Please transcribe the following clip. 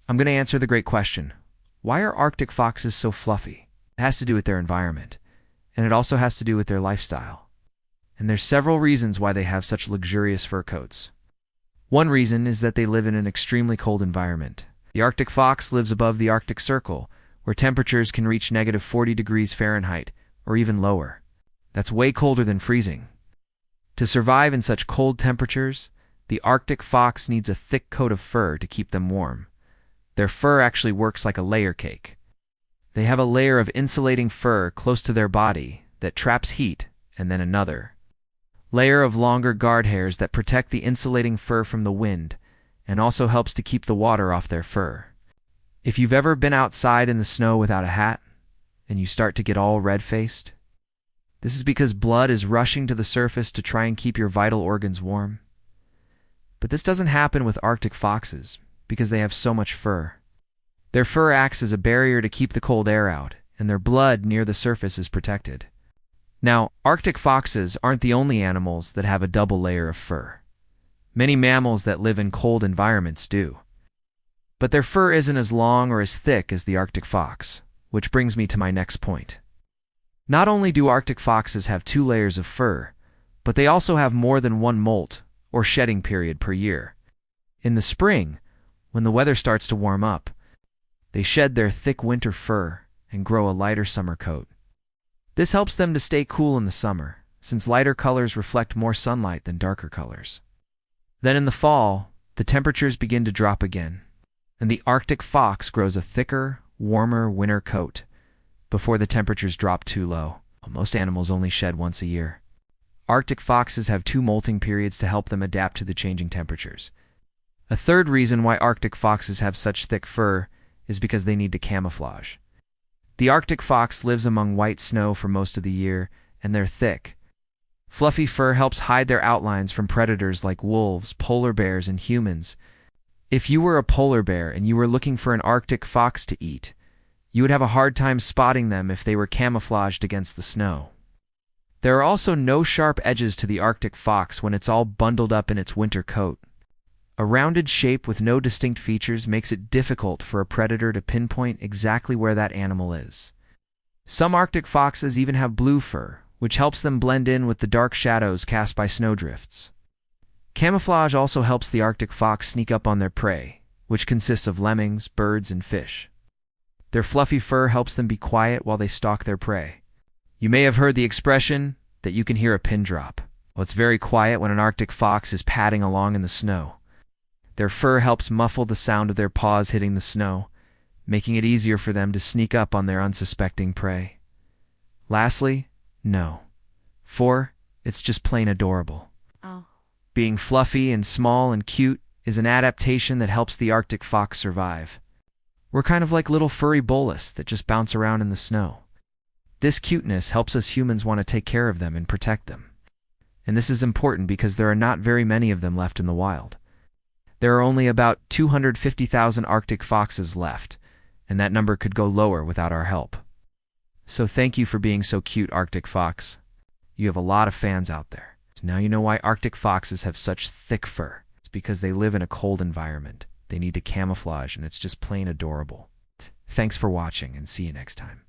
I'm going to answer the great question. Why are Arctic foxes so fluffy? It has to do with their environment, and it also has to do with their lifestyle. And there's several reasons why they have such luxurious fur coats. One reason is that they live in an extremely cold environment. The Arctic fox lives above the Arctic Circle, where temperatures can reach -40 degrees Fahrenheit, or even lower. That's way colder than freezing. To survive in such cold temperatures, the Arctic fox needs a thick coat of fur to keep them warm. Their fur actually works like a layer cake. They have a layer of insulating fur close to their body that traps heat, and then another layer of longer guard hairs that protect the insulating fur from the wind and also helps to keep the water off their fur. If you've ever been outside in the snow without a hat and you start to get all red-faced, this is because blood is rushing to the surface to try and keep your vital organs warm. But this doesn't happen with Arctic foxes because they have so much fur. Their fur acts as a barrier to keep the cold air out, and their blood near the surface is protected. Now, Arctic foxes aren't the only animals that have a double layer of fur. Many mammals that live in cold environments do. But their fur isn't as long or as thick as the Arctic fox, which brings me to my next point. Not only do Arctic foxes have 2 layers of fur, but they also have more than one molt, or shedding period per year. In the spring, when the weather starts to warm up, they shed their thick winter fur and grow a lighter summer coat. This helps them to stay cool in the summer, since lighter colors reflect more sunlight than darker colors. Then in the fall, the temperatures begin to drop again, and the Arctic fox grows a thicker, warmer winter coat before the temperatures drop too low. Most animals only shed once a year. Arctic foxes have 2 molting periods to help them adapt to the changing temperatures. A third reason why Arctic foxes have such thick fur is because they need to camouflage. The Arctic fox lives among white snow for most of the year, and their thick, fluffy fur helps hide their outlines from predators like wolves, polar bears, and humans. If you were a polar bear and you were looking for an Arctic fox to eat, you would have a hard time spotting them if they were camouflaged against the snow. There are also no sharp edges to the Arctic fox when it's all bundled up in its winter coat. A rounded shape with no distinct features makes it difficult for a predator to pinpoint exactly where that animal is. Some Arctic foxes even have blue fur, which helps them blend in with the dark shadows cast by snowdrifts. Camouflage also helps the Arctic fox sneak up on their prey, which consists of lemmings, birds, and fish. Their fluffy fur helps them be quiet while they stalk their prey. You may have heard the expression that you can hear a pin drop. Well, it's very quiet when an Arctic fox is padding along in the snow. Their fur helps muffle the sound of their paws hitting the snow, making it easier for them to sneak up on their unsuspecting prey. Lastly, no. 4, it's just plain adorable. Oh. Being fluffy and small and cute is an adaptation that helps the Arctic fox survive. We're kind of like little furry bolus that just bounce around in the snow. This cuteness helps us humans want to take care of them and protect them. And this is important because there are not very many of them left in the wild. There are only about 250,000 Arctic foxes left, and that number could go lower without our help. So thank you for being so cute, Arctic fox. You have a lot of fans out there. So now you know why Arctic foxes have such thick fur. It's because they live in a cold environment. They need to camouflage, and it's just plain adorable. Thanks for watching, and see you next time.